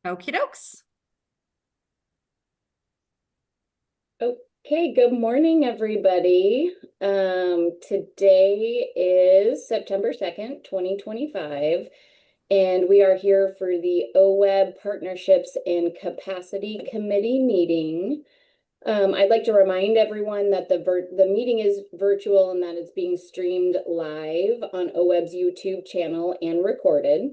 Okie dokes. Okay, good morning, everybody. Today is September 2nd, 2025, and we are here for the OWEB Partnerships and Capacity Committee meeting. I'd like to remind everyone that the meeting is virtual and that it's being streamed live on OWEB's YouTube channel and recorded.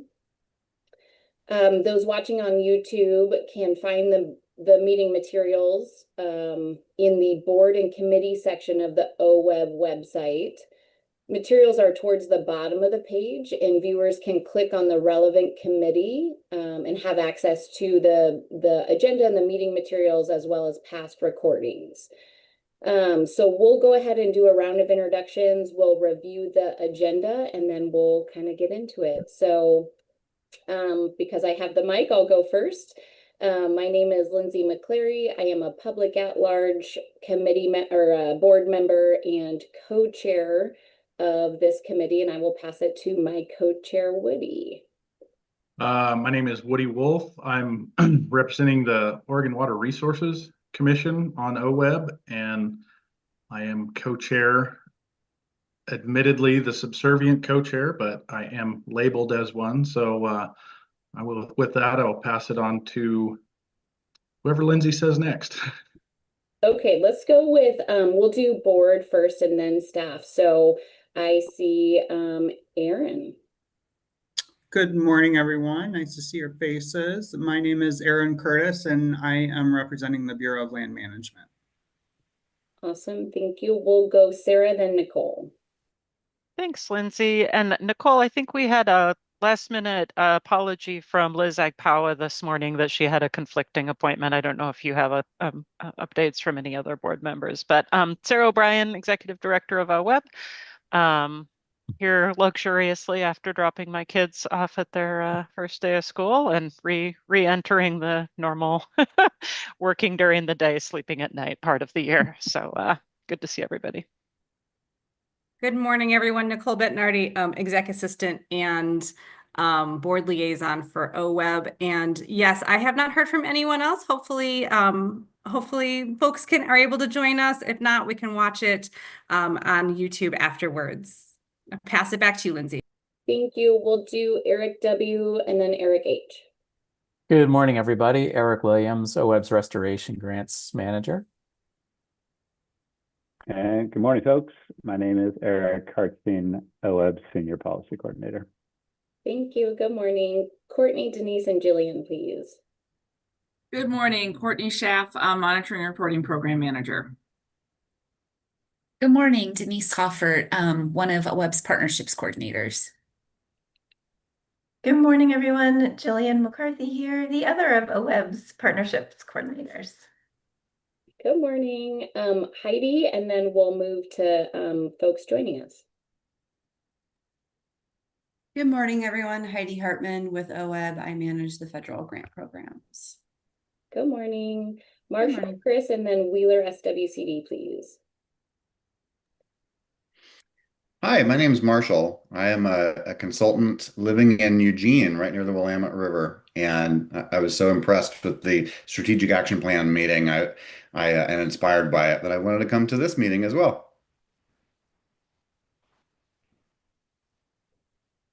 Those watching on YouTube can find the meeting materials in the board and committee section of the OWEB website. Materials are towards the bottom of the page, and viewers can click on the relevant committee and have access to the agenda and the meeting materials as well as past recordings. So we'll go ahead and do a round of introductions. We'll review the agenda and then we'll kind of get into it. So because I have the mic, I'll go first. My name is Lindsay McCleary. I am a public at-large committee board member and co-chair of this committee, and I will pass it to my co-chair, Woody. My name is Woody Wolf. I'm representing the Oregon Water Resources Commission on OWEB, and I am co-chair, admittedly the subservient co-chair, but I am labeled as one. So with that, I'll pass it on to whoever Lindsay says next. Okay, let's go with, we'll do board first and then staff. So I see Aaron. Good morning, everyone. Nice to see your faces. My name is Aaron Curtis, and I am representing the Bureau of Land Management. Awesome, thank you. We'll go Sarah, then Nicole. Thanks, Lindsay. And Nicole, I think we had a last minute apology from Liz Agpawa this morning that she had a conflicting appointment. I don't know if you have updates from any other board members, but Sarah O'Brien, Executive Director of OWEB, here luxuriously after dropping my kids off at their first day of school and re-entering the normal working during the day, sleeping at night part of the year. So good to see everybody. Good morning, everyone. Nicole Bettinardi, Exec Assistant and Board Liaison for OWEB. And yes, I have not heard from anyone else. Hopefully folks are able to join us. If not, we can watch it on YouTube afterwards. I'll pass it back to you, Lindsay. Thank you. We'll do Eric W. and then Eric H. Good morning, everybody. Eric Williams, OWEB's Restoration Grants Manager. And good morning, folks. My name is Eric Hartstein, OWEB Senior Policy Coordinator. Thank you. Good morning. Courtney, Denise, and Jillian, please. Good morning. Courtney Schaff, Monitoring and Reporting Program Manager. Good morning, Denise Hoffert, one of OWEB's Partnerships Coordinators. Good morning, everyone. Jillian McCarthy here, the other of OWEB's Partnerships Coordinators. Good morning, Heidi, and then we'll move to folks joining us. Good morning, everyone. Heidi Hartman with OWEB. I manage the federal grant programs. Good morning. Marshall, Chris, and then Wheeler SWCD, please. Hi, my name is Marshall. I am a consultant living in Eugene, right near the Willamette River. And I was so impressed with the strategic action plan meeting and inspired by it that I wanted to come to this meeting as well.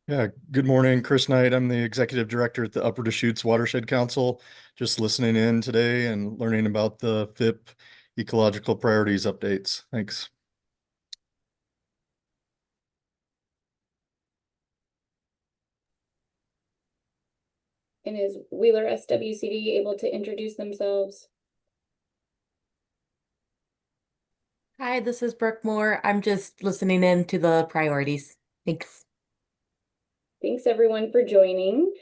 Yeah, good morning, Chris Knight. I'm the Executive Director at the Upper Deschutes Watershed Council. Just listening in today and learning about the FIP ecological priorities updates. Thanks. And is Wheeler SWCD able to introduce themselves? Hi, this is Brooke Moore. I'm just listening in to the priorities. Thanks. Thanks everyone for joining.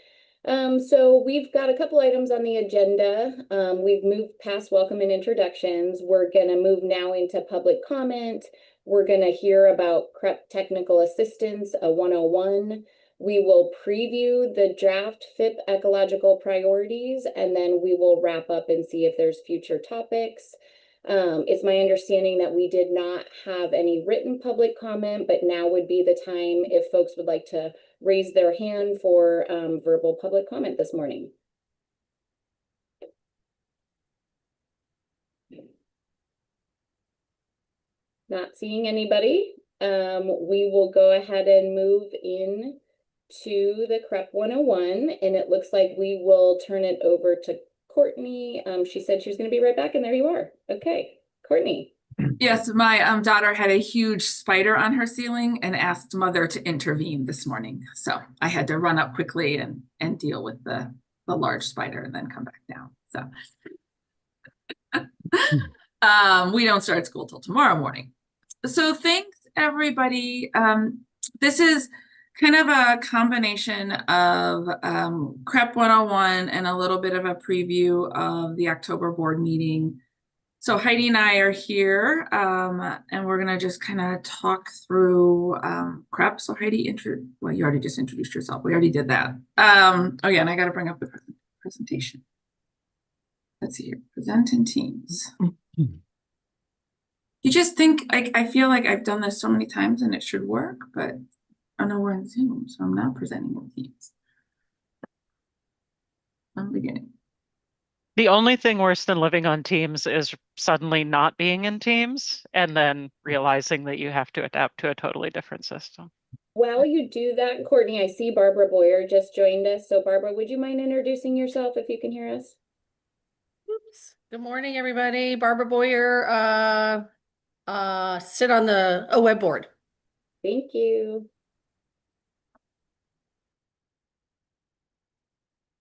So we've got a couple items on the agenda. We've moved past welcome and introductions. We're gonna move now into public comment. We're gonna hear about CREP technical assistance, a 101. We will preview the draft FIP ecological priorities, and then we will wrap up and see if there's future topics. It's my understanding that we did not have any written public comment, but now would be the time if folks would like to raise their hand for verbal public comment this morning. Not seeing anybody. We will go ahead and move in to the CREP 101, and it looks like we will turn it over to Courtney. She said she was going to be right back, and there you are. Okay, Courtney. Yes, my daughter had a huge spider on her ceiling and asked mother to intervene this morning. So I had to run up quickly and deal with the large spider and then come back down. So we don't start school till tomorrow morning. So thanks everybody. This is kind of a combination of CREP 101 and a little bit of a preview of the October board meeting. So Heidi and I are here, and we're gonna just kind of talk through CREP. So Heidi, well, you already just introduced yourself. We already did that. Oh yeah, and I got to bring up the presentation. Let's see here, present in Teams. You just think, I feel like I've done this so many times and it should work, but I know we're in Zoom, so I'm not presenting in Teams. I'm beginning. The only thing worse than living on Teams is suddenly not being in Teams and then realizing that you have to adapt to a totally different system. While you do that, Courtney, I see Barbara Boyer just joined us. So Barbara, would you mind introducing yourself if you can hear us? Oops. Good morning, everybody. Barbara Boyer, sit on the OWeb board. Thank you.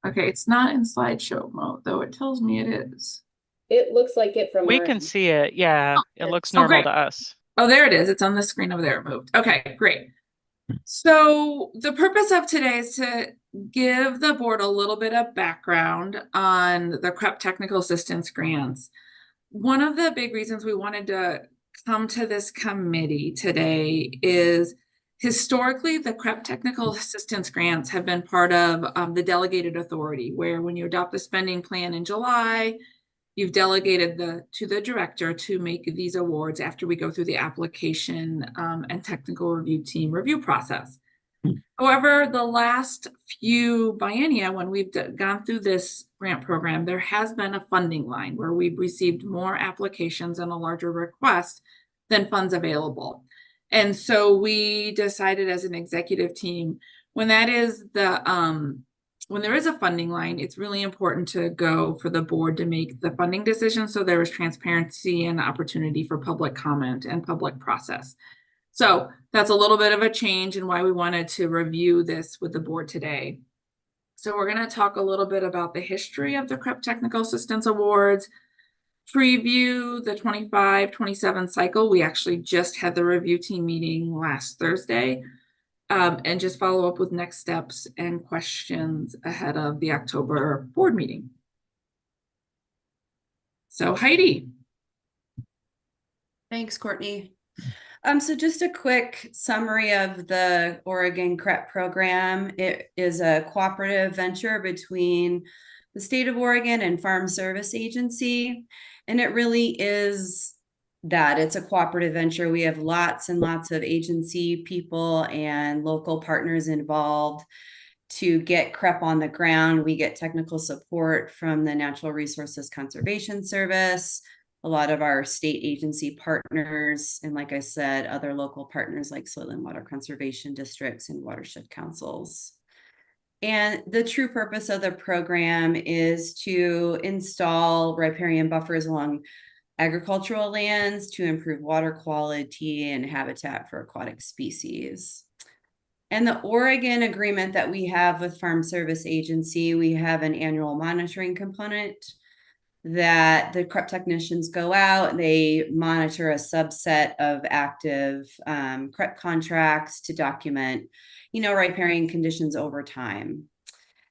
Okay, it's not in slideshow mode, though it tells me it is. It looks like it from We our can end. see it. Yeah, it looks Oh, normal great. to us. Oh, there it is. It's on the screen over there. It moved. Okay, great. So the purpose of today is to give the board a little bit of background on the CREP technical assistance grants. One of the big reasons we wanted to come to this committee today is historically the CREP technical assistance grants have been part of the delegated authority, where when you adopt the spending plan in July, you've delegated to the director to make these awards after we go through the application and technical review team review process. However, the last few biennia, when we've gone through this grant program, there has been a funding line where we've received more applications and a larger request than funds available. And so we decided as an executive team, when there is a funding line, it's really important to go for the board to make the funding decision so there is transparency and opportunity for public comment and public process. So that's a little bit of a change in why we wanted to review this with the board today. So we're going to talk a little bit about the history of the CREP Technical Assistance Awards, preview the 25-27 cycle. We actually just had the review team meeting last Thursday, and just follow up with next steps and questions ahead of the October board meeting. So Heidi. Thanks, Courtney. So just a quick summary of the Oregon CREP program. It is a cooperative venture between the state of Oregon and Farm Service Agency. And it really is that. It's a cooperative venture. We have lots and lots of agency people and local partners involved to get CREP on the ground. We get technical support from the Natural Resources Conservation Service, a lot of our state agency partners, and like I said, other local partners like soil and water conservation districts and watershed councils. And the true purpose of the program is to install riparian buffers along agricultural lands to improve water quality and habitat for aquatic species. And the Oregon agreement that we have with Farm Service Agency, we have an annual monitoring component that the CREP technicians go out, they monitor a subset of active CREP contracts to document, riparian conditions over time.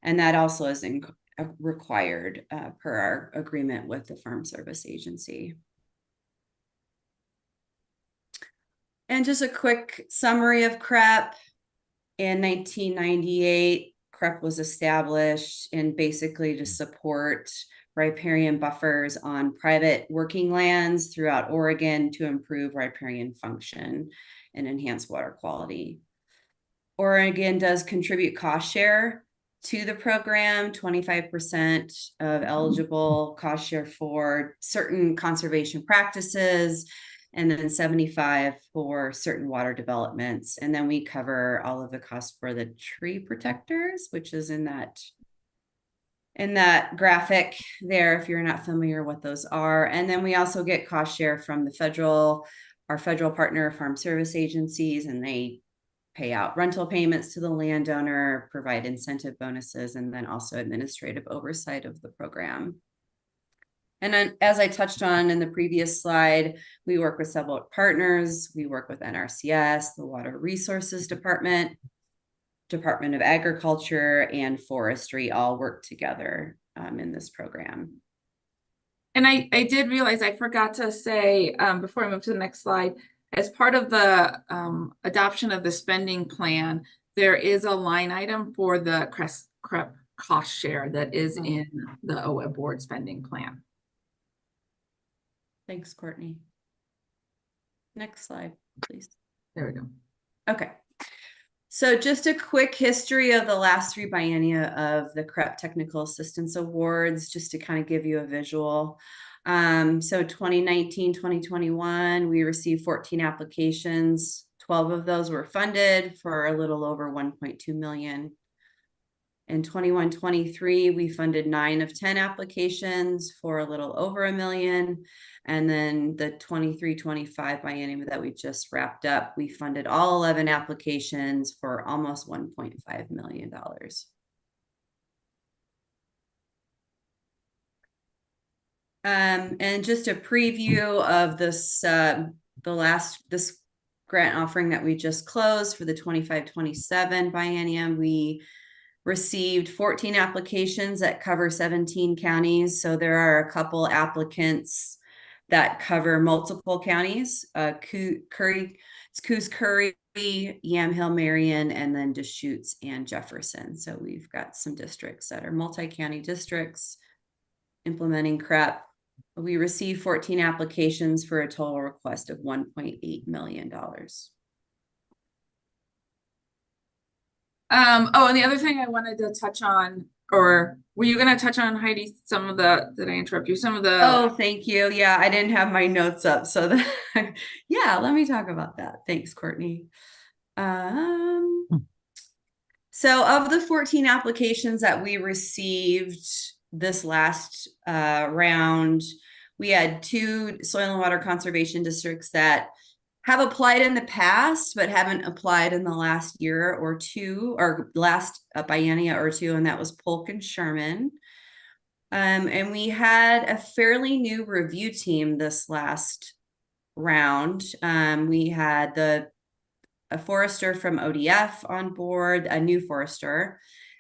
And that also is required per our agreement with the Farm Service Agency. And just a quick summary of CREP. In 1998, CREP was established and basically to support riparian buffers on private working lands throughout Oregon to improve riparian function and enhance water quality. Oregon does contribute cost share to the program, 25% of eligible cost share for certain conservation practices, and then 75 for certain water developments. And then we cover all of the costs for the tree protectors, which is in that graphic there, if you're not familiar what those are. And then we also get cost share from our federal partner farm service agencies, and they pay out rental payments to the landowner, provide incentive bonuses, and then also administrative oversight of the program. And then, as I touched on in the previous slide, we work with several partners. We work with NRCS, the Water Resources Department, Department of Agriculture, and Forestry all work together in this program. And I did realize I forgot to say before I move to the next slide, as part of the adoption of the spending plan, there is a line item for the CREP cost share that is in the OWEB board spending plan. Thanks, Courtney. Next slide, please. There we go. Okay. So just a quick history of the last 3 biennia of the CREP Technical Assistance Awards, just to kind of give you a visual. So 2019, 2021, we received 14 applications. 12 of those were funded for a little over 1.2 million. In 21-23, we funded 9 of 10 applications for a little over $1 million. And then the 23-25 biennium that we just wrapped up, we funded all 11 applications for almost $1.5 million. And just a preview of this, this grant offering that we just closed for the 25-27 biennium. We received 14 applications that cover 17 counties. So there are a couple applicants that cover multiple counties, Coos Curry, Yamhill, Marion, and then Deschutes and Jefferson. So we've got some districts that are multi-county districts implementing CREP. We received 14 applications for a total request of $1.8 million. Oh, and the other thing I wanted to touch on, or were you going to touch on, Heidi, some of the, did I interrupt you? Some of the. Oh, thank you. Yeah, I didn't have my notes up. So yeah, let me talk about that. Thanks, Courtney. So of the 14 applications that we received this last round, we had 2 soil and water conservation districts that have applied in the past, but haven't applied in the last year or two, or last biennia or two, and that was Polk and Sherman. And we had a fairly new review team this last round. We had a forester from ODF on board, a new forester,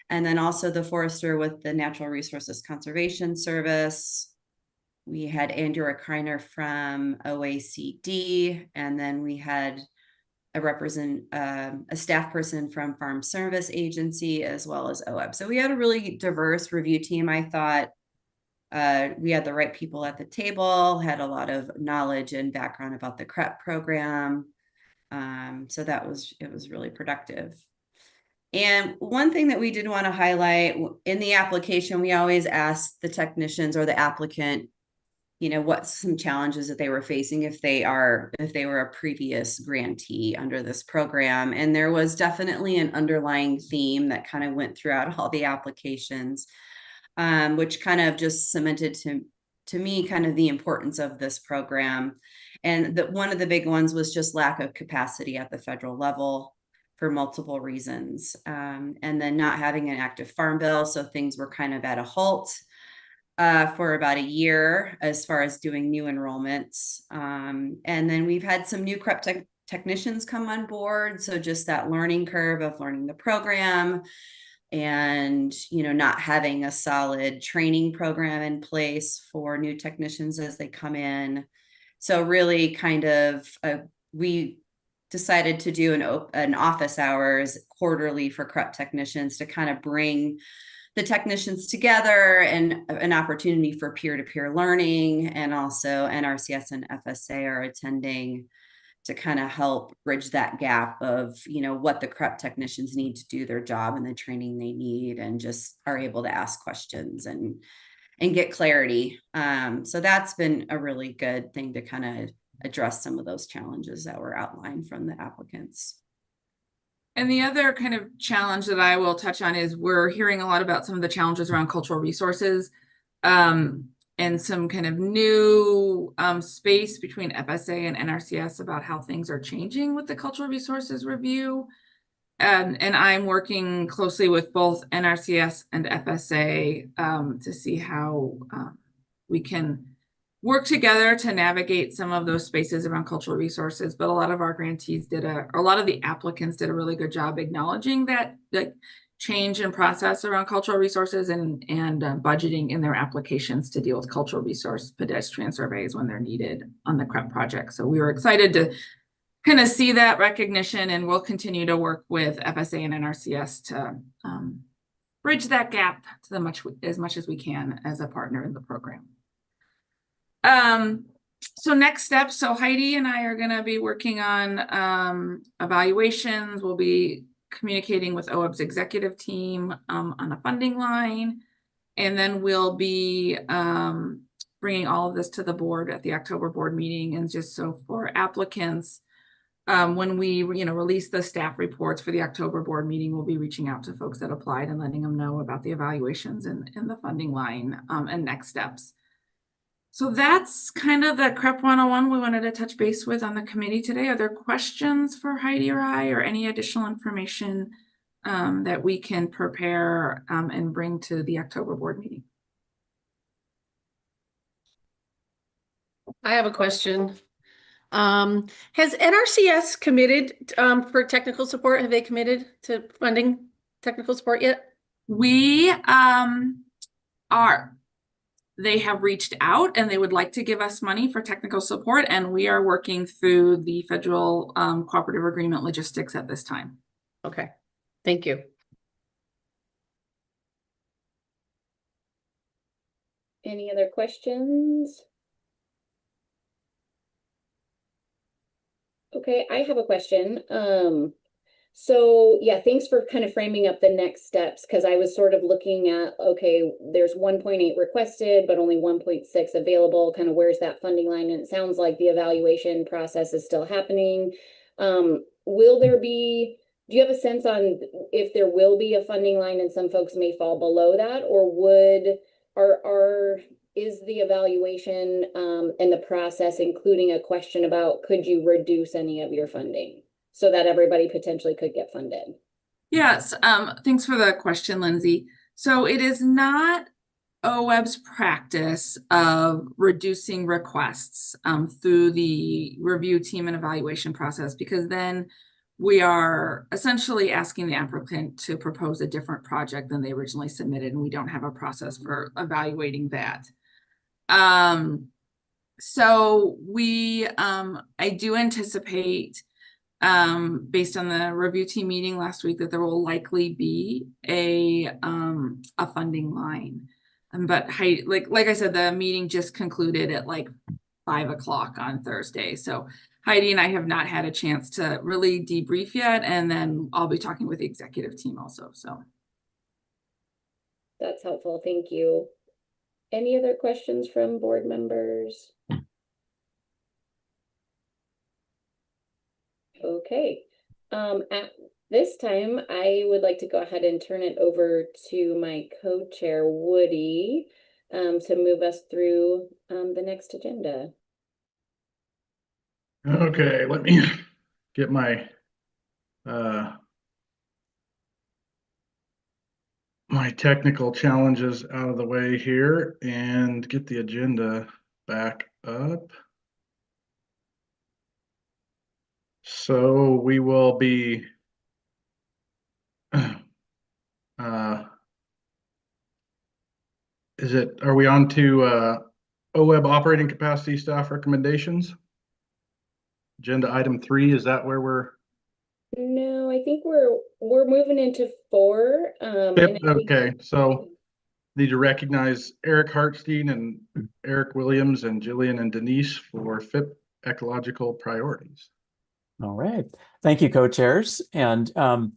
and then also the forester with the Natural Resources Conservation Service. We had Andrew Kreiner from OACD, and then we had a staff person from Farm Service Agency as well as OWEB. So we had a really diverse review team. I thought we had the right people at the table, had a lot of knowledge and background about the CREP program. So it was really productive. And one thing that we did want to highlight in the application, we always ask the technicians or the applicant, what some challenges that they were facing if they were a previous grantee under this program. And there was definitely an underlying theme that kind of went throughout all the applications, which kind of just cemented to me kind of the importance of this program. And one of the big ones was just lack of capacity at the federal level for multiple reasons. And then not having an active farm bill. So things were kind of at a halt for about a year as far as doing new enrollments. And then we've had some new CREP technicians come on board. So just that learning curve of learning the program and, not having a solid training program in place for new technicians as they come in. So really kind of, we decided to do an office hours quarterly for CREP technicians to kind of bring the technicians together and an opportunity for peer-to-peer learning. And also NRCS and FSA are attending to kind of help bridge that gap of, what the CREP technicians need to do their job and the training they need, and just are able to ask questions and get clarity. So that's been a really good thing to kind of address some of those challenges that were outlined from the applicants. And the other kind of challenge that I will touch on is we're hearing a lot about some of the challenges around cultural resources, and some kind of new space between FSA and NRCS about how things are changing with the cultural resources review. And I'm working closely with both NRCS and FSA to see how we can work together to navigate some of those spaces around cultural resources. But a lot of our grantees a lot of the applicants did a really good job acknowledging that change in process around cultural resources and budgeting in their applications to deal with cultural resource pedestrian surveys when they're needed on the CREP project. So we were excited to kind of see that recognition, and we'll continue to work with FSA and NRCS to bridge that gap to as much as we can as a partner in the program. So next steps, so Heidi and I are going to be working on evaluations. We'll be communicating with OWEB's executive team on a funding line, and then we'll be bringing all of this to the board at the October board meeting. And just so for applicants, when we release the staff reports for the October board meeting, we'll be reaching out to folks that applied and letting them know about the evaluations and the funding line and next steps. So that's kind of the CREP 101 we wanted to touch base with on the committee today. Are there questions for Heidi or I, or any additional information that we can prepare and bring to the October board meeting? I have a question. Has NRCS committed for technical support? Have they committed to funding technical support yet? We they have reached out and they would like to give us money for technical support, and we are working through the federal cooperative agreement logistics at this time. Okay, thank you. Any other questions? Okay, I have a question. So yeah, thanks for kind of framing up the next steps, because I was sort of looking at, okay, there's 1.8 requested, but only 1.6 available. Kind of where's that funding line? And it sounds like the evaluation process is still happening. Will there be, do you have a sense on if there will be a funding line and some folks may fall below that, or is the evaluation and the process including a question about could you reduce any of your funding so that everybody potentially could get funded? Yes, thanks for the question, Lindsay. So it is not OWEB's practice of reducing requests through the review team and evaluation process, because then we are essentially asking the applicant to propose a different project than they originally submitted, and we don't have a process for evaluating that. So I do anticipate, based on the review team meeting last week, that there will likely be a funding line. But like I said, the meeting just concluded at like 5 o'clock on Thursday. So Heidi and I have not had a chance to really debrief yet. And then I'll be talking with the executive team also. So that's helpful. Thank you. Any other questions from board members? Okay. At this time, I would like to go ahead and turn it over to my co-chair, Woody, to move us through the next agenda. Okay, let me get my my technical challenges out of the way here and get the agenda back up. So we will be are we on to OWEB operating capacity staff recommendations? Agenda item 3, is that where we're? No, I think we're moving into 4. Okay, so need to recognize Eric Hartstein and Eric Williams and Jillian and Denise for FIP ecological priorities. All right. Thank you, co-chairs. And I'm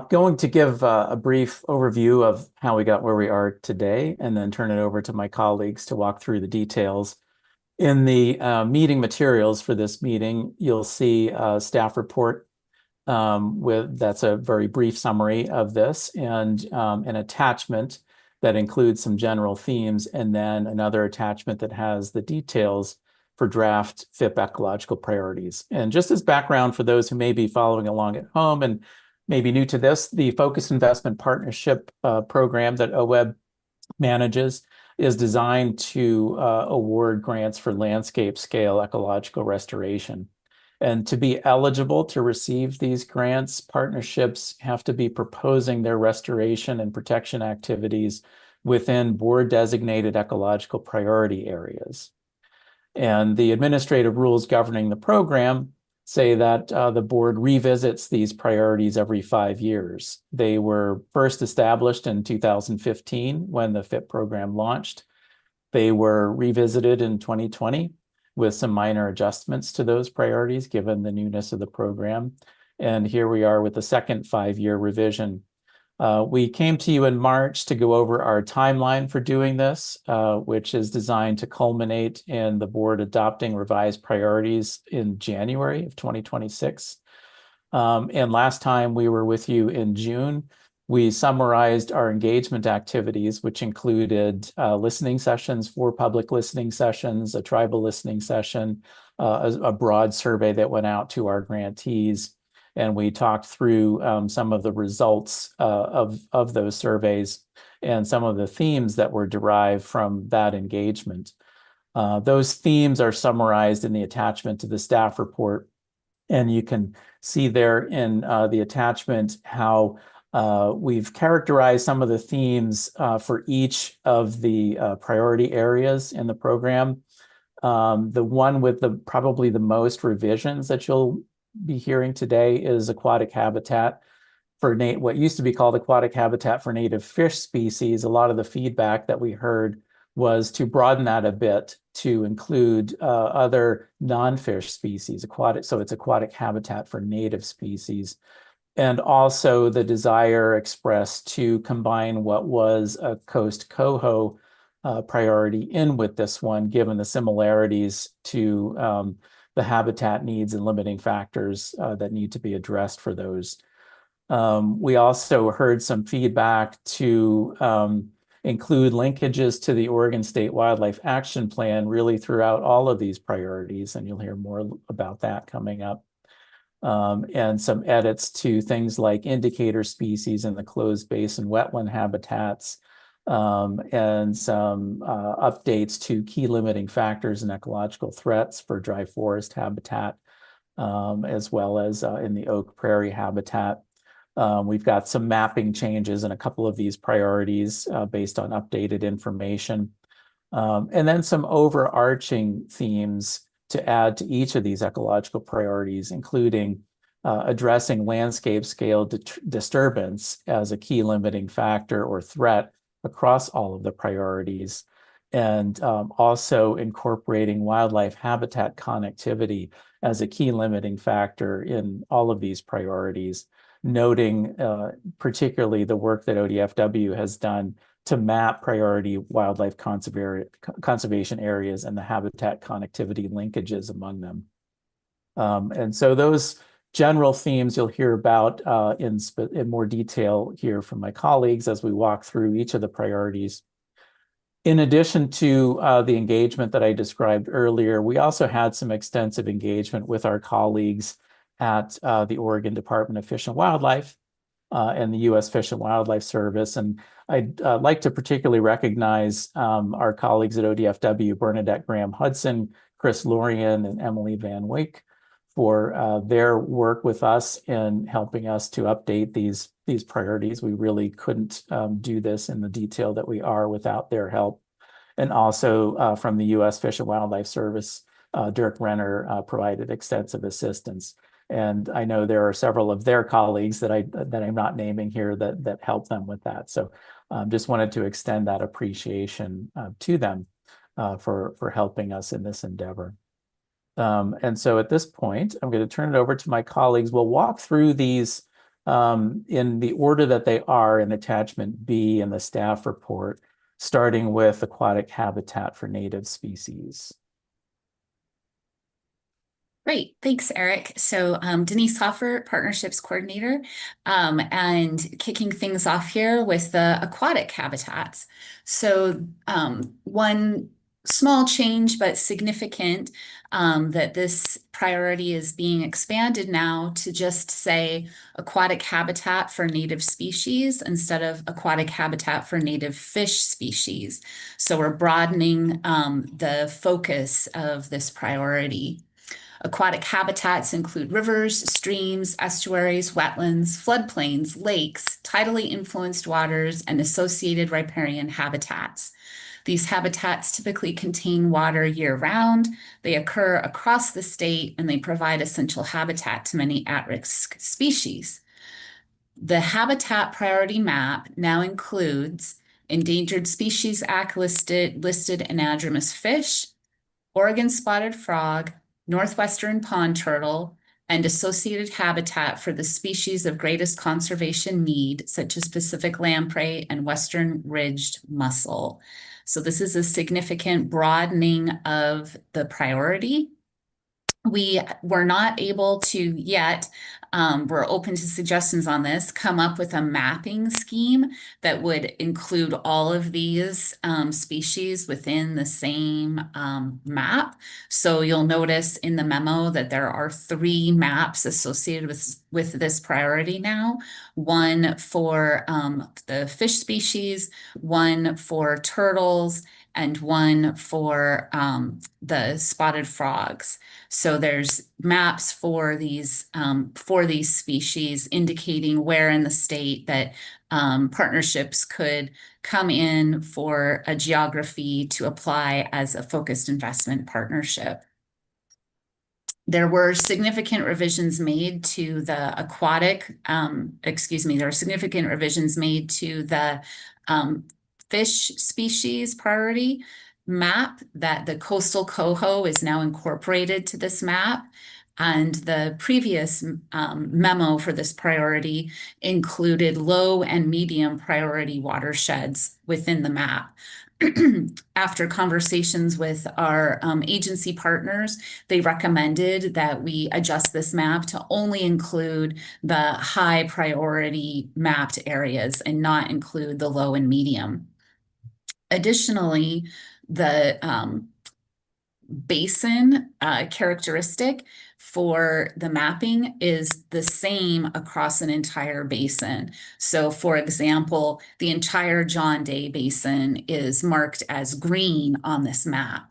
going to give a brief overview of how we got where we are today, and then turn it over to my colleagues to walk through the details. In the meeting materials for this meeting, you'll see a staff report that's a very brief summary of this, and an attachment that includes some general themes, and then another attachment that has the details for draft FIP ecological priorities. And just as background for those who may be following along at home and maybe new to this, the Focused Investment Partnership program that OWEB manages is designed to award grants for landscape scale ecological restoration. And to be eligible to receive these grants, partnerships have to be proposing their restoration and protection activities within board designated ecological priority areas. And the administrative rules governing the program say that the board revisits these priorities every 5 years. They were first established in 2015 when the FIP program launched. They were revisited in 2020 with some minor adjustments to those priorities given the newness of the program. And here we are with the second 5-year revision. We came to you in March to go over our timeline for doing this, which is designed to culminate in the board adopting revised priorities in January of 2026. And last time we were with you in June, we summarized our engagement activities, which included listening sessions, 4 public listening sessions, a tribal listening session, a broad survey that went out to our grantees. And we talked through some of the results of those surveys and some of the themes that were derived from that engagement. Those themes are summarized in the attachment to the staff report. And you can see there in the attachment how we've characterized some of the themes for each of the priority areas in the program. The one with probably the most revisions that you'll be hearing today is aquatic habitat for what used to be called aquatic habitat for native fish species. A lot of the feedback that we heard was to broaden that a bit to include other non-fish species, so it's aquatic habitat for native species. And also the desire expressed to combine what was a coast coho priority in with this one, given the similarities to the habitat needs and limiting factors that need to be addressed for those. We also heard some feedback to include linkages to the Oregon State Wildlife Action Plan really throughout all of these priorities, and you'll hear more about that coming up. And some edits to things like indicator species in the closed basin wetland habitats, and some updates to key limiting factors and ecological threats for dry forest habitat, as well as in the oak prairie habitat. We've got some mapping changes in a couple of these priorities based on updated information. And then some overarching themes to add to each of these ecological priorities, including addressing landscape scale disturbance as a key limiting factor or threat across all of the priorities, and also incorporating wildlife habitat connectivity as a key limiting factor in all of these priorities, noting particularly the work that ODFW has done to map priority wildlife conservation areas and the habitat connectivity linkages among them. And so those general themes you'll hear about in more detail here from my colleagues as we walk through each of the priorities. In addition to the engagement that I described earlier, we also had some extensive engagement with our colleagues at the Oregon Department of Fish and Wildlife and the U.S. Fish and Wildlife Service. And I'd like to particularly recognize our colleagues at ODFW, Bernadette Graham-Hudson, Chris Lorian, and Emily Van Wyk for their work with us in helping us to update these priorities. We really couldn't do this in the detail that we are without their help. And also from the U.S. Fish and Wildlife Service, Dirk Renner provided extensive assistance. And I know there are several of their colleagues that I'm not naming here that help them with that. So just wanted to extend that appreciation to them for helping us in this endeavor. And so at this point, I'm going to turn it over to my colleagues. We'll walk through these in the order that they are in attachment B in the staff report, starting with aquatic habitat for native species. Great, thanks, Eric. So Denise Hoffer, Partnerships Coordinator, and kicking things off here with the aquatic habitats. So one small change, but significant, that this priority is being expanded now to just say aquatic habitat for native species instead of aquatic habitat for native fish species. So we're broadening the focus of this priority. Aquatic habitats include rivers, streams, estuaries, wetlands, floodplains, lakes, tidally influenced waters, and associated riparian habitats. These habitats typically contain water year-round. They occur across the state, and they provide essential habitat to many at-risk species. The Habitat Priority Map now includes Endangered Species Act listed anadromous fish, Oregon spotted frog, northwestern pond turtle, and associated habitat for the species of greatest conservation need, such as Pacific lamprey and western ridged mussel. So this is a significant broadening of the priority. We were not able to yet, we're open to suggestions on this, come up with a mapping scheme that would include all of these species within the same map. So you'll notice in the memo that there are 3 maps associated with this priority now. One for the fish species, one for turtles, and one for the spotted frogs. So there's maps for these species indicating where in the state that partnerships could come in for a geography to apply as a focused investment partnership. There were significant revisions made to the aquatic, there were significant revisions made to the fish species priority map that the coastal coho is now incorporated to this map. And the previous memo for this priority included low and medium priority watersheds within the map. After conversations with our agency partners, they recommended that we adjust this map to only include the high priority mapped areas and not include the low and medium. Additionally, the basin characteristic for the mapping is the same across an entire basin. So for example, the entire John Day Basin is marked as green on this map.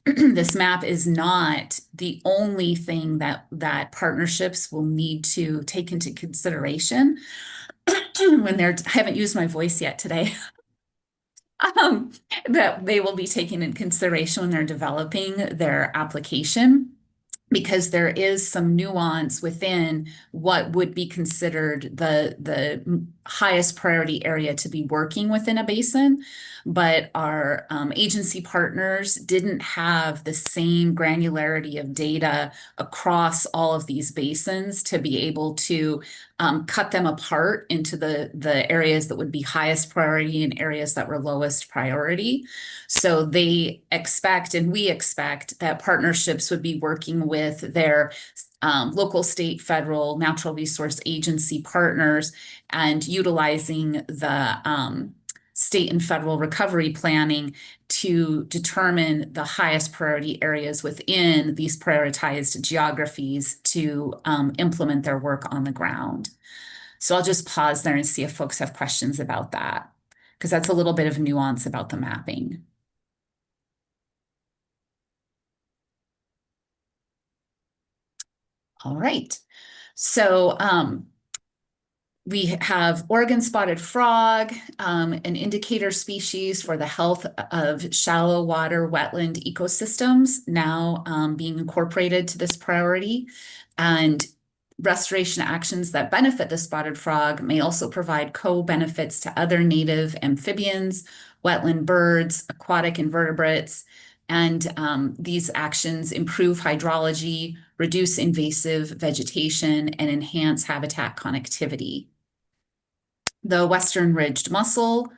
This map is not the only thing that partnerships will need to take into consideration when I haven't used my voice yet today. That they will be taking in consideration when they're developing their application, because there is some nuance within what would be considered the highest priority area to be working within a basin. But our agency partners didn't have the same granularity of data across all of these basins to be able to cut them apart into the areas that would be highest priority and areas that were lowest priority. So they expect, and we expect, that partnerships would be working with their local, state, federal, natural resource agency partners and utilizing the state and federal recovery planning to determine the highest priority areas within these prioritized geographies to implement their work on the ground. So I'll just pause there and see if folks have questions about that, because that's a little bit of nuance about the mapping. All right, so we have Oregon spotted frog, an indicator species for the health of shallow water wetland ecosystems, now being incorporated to this priority. And restoration actions that benefit the spotted frog may also provide co-benefits to other native amphibians, wetland birds, aquatic invertebrates, and these actions improve hydrology, reduce invasive vegetation, and enhance habitat connectivity. The western ridged mussel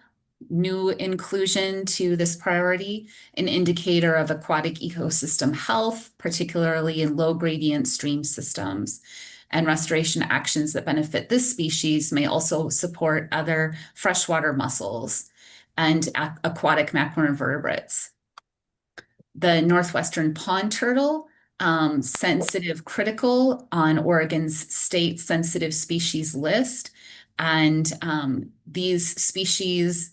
new inclusion to this priority, an indicator of aquatic ecosystem health, particularly in low gradient stream systems. And restoration actions that benefit this species may also support other freshwater mussels and aquatic macroinvertebrates. The northwestern pond turtle, sensitive critical on Oregon's state sensitive species list. And these species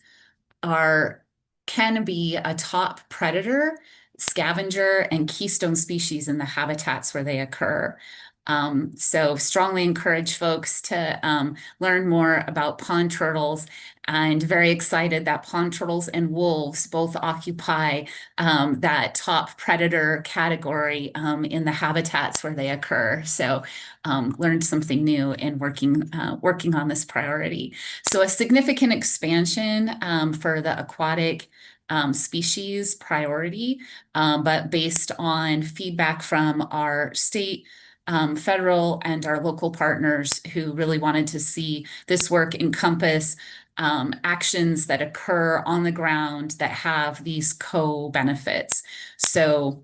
can be a top predator, scavenger, and keystone species in the habitats where they occur. So strongly encourage folks to learn more about pond turtles, and very excited that pond turtles and wolves both occupy that top predator category in the habitats where they occur. So learned something new in working on this priority. So a significant expansion for the aquatic species priority, but based on feedback from our state, federal, and our local partners who really wanted to see this work encompass actions that occur on the ground that have these co-benefits. So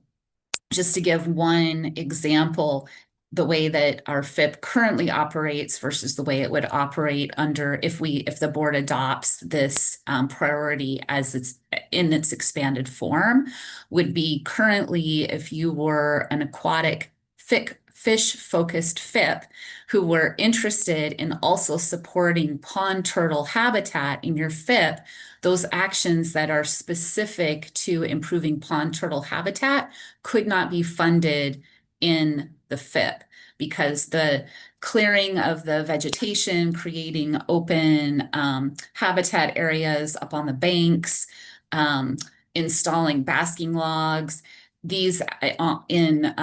just to give one example, the way that our FIP currently operates versus the way it would operate under if the board adopts this priority as it's in its expanded form, would be currently if you were an aquatic fish-focused FIP who were interested in also supporting pond turtle habitat in your FIP, those actions that are specific to improving pond turtle habitat could not be funded in the FIP because the clearing of the vegetation, creating open habitat areas up on the banks, installing basking logs, these in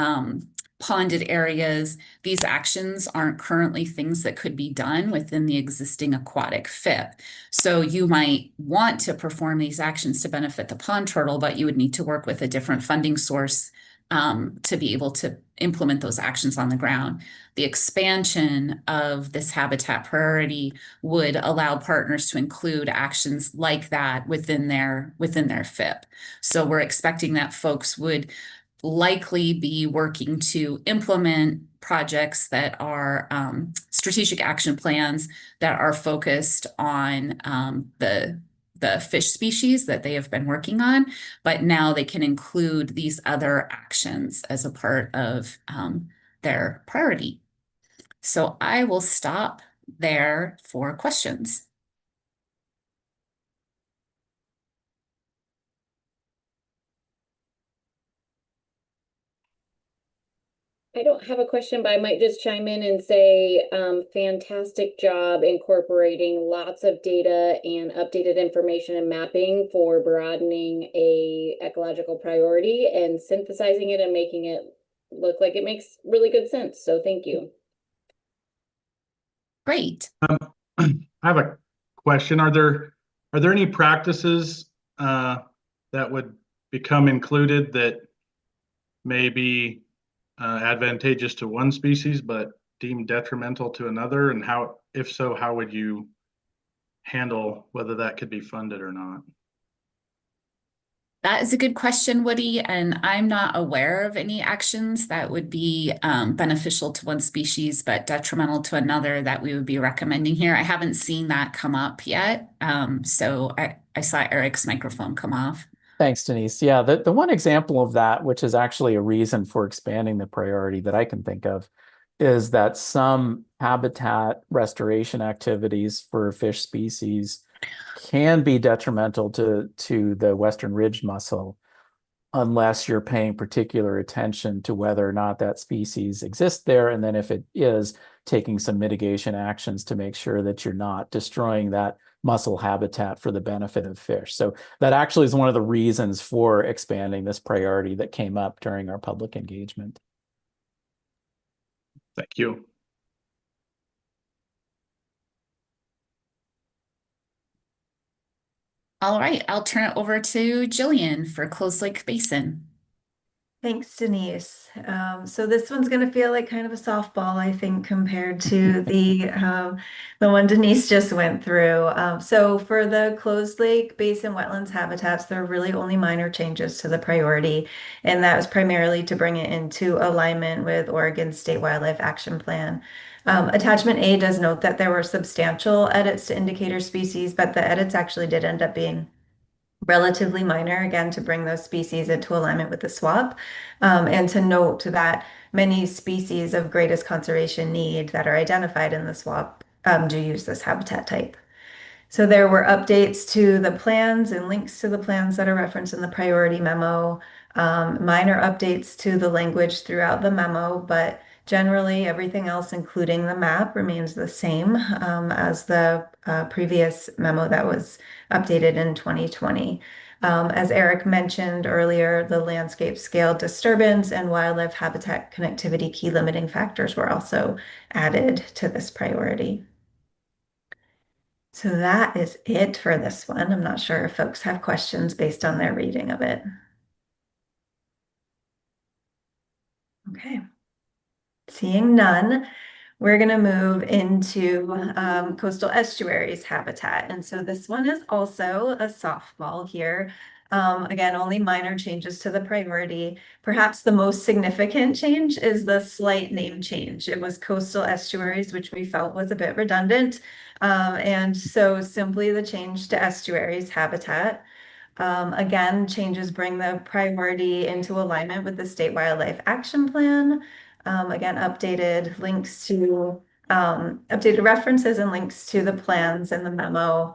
ponded areas, these actions aren't currently things that could be done within the existing aquatic FIP. So you might want to perform these actions to benefit the pond turtle, but you would need to work with a different funding source to be able to implement those actions on the ground. The expansion of this habitat priority would allow partners to include actions like that within their FIP. So we're expecting that folks would likely be working to implement projects that are strategic action plans that are focused on the fish species that they have been working on, but now they can include these other actions as a part of their priority. So I will stop there for questions. I don't have a question, but I might just chime in and say, fantastic job incorporating lots of data and updated information and mapping for broadening a ecological priority and synthesizing it and making it look like it makes really good sense. So thank you. Great. I have a question. Are there any practices that would become included that may be advantageous to one species but deemed detrimental to another? And how, if so, how would you handle whether that could be funded or not? That is a good question, Woody, and I'm not aware of any actions that would be beneficial to one species but detrimental to another that we would be recommending here. I haven't seen that come up yet. So I saw Eric's microphone come off. Thanks, Denise. Yeah, the one example of that, which is actually a reason for expanding the priority that I can think of, is that some habitat restoration activities for fish species can be detrimental to the western ridged mussel unless you're paying particular attention to whether or not that species exists there. And then if it is, taking some mitigation actions to make sure that you're not destroying that mussel habitat for the benefit of fish. So that actually is one of the reasons for expanding this priority that came up during our public engagement. Thank you. All right, I'll turn it over to Jillian for Closed Lake Basin. Thanks, Denise. So this one's going to feel like kind of a softball, I think, compared to the one Denise just went through. So for the closed lake basin wetlands habitats, there are really only minor changes to the priority, and that was primarily to bring it into alignment with Oregon's State Wildlife Action Plan. Attachment A does note that there were substantial edits to indicator species, but the edits actually did end up being relatively minor, again, to bring those species into alignment with the swap. And to note that many species of greatest conservation need that are identified in the swap do use this habitat type. So there were updates to the plans and links to the plans that are referenced in the priority memo, minor updates to the language throughout the memo, but generally everything else, including the map, remains the same as the previous memo that was updated in 2020. As Eric mentioned earlier, the landscape scale disturbance and wildlife habitat connectivity key limiting factors were also added to this priority. So that is it for this one. I'm not sure if folks have questions based on their reading of it. Okay. Seeing none, we're going to move into coastal estuaries habitat. And so this one is also a softball here. Again, only minor changes to the priority. Perhaps the most significant change is the slight name change. It was coastal estuaries, which we felt was a bit redundant. And so simply the change to estuaries habitat. Again, changes bring the priority into alignment with the State Wildlife Action Plan. Again, updated links to updated references and links to the plans and the memo.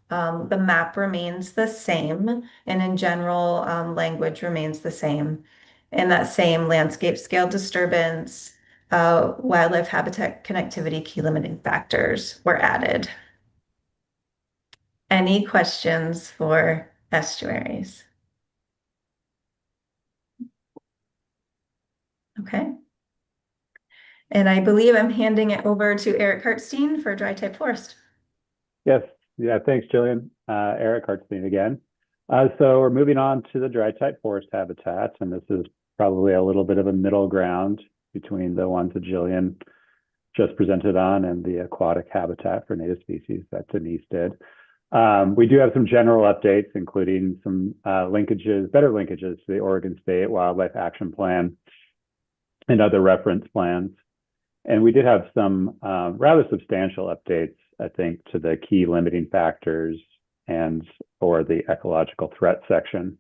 The map remains the same, and in general, language remains the same. And that same landscape scale disturbance, wildlife habitat connectivity key limiting factors were added. Any questions for estuaries? Okay. And I believe I'm handing it over to Eric Hartstein for dry type forest. Yes, yeah, thanks, Jillian. Eric Hartstein again. So we're moving on to the dry type forest habitats, and this is probably a little bit of a middle ground between the ones that Jillian just presented on and the aquatic habitat for native species that Denise did. We do have some general updates, including some linkages, better linkages to the Oregon State Wildlife Action Plan and other reference plans. And we did have some rather substantial updates, I think, to the key limiting factors and or the ecological threat section,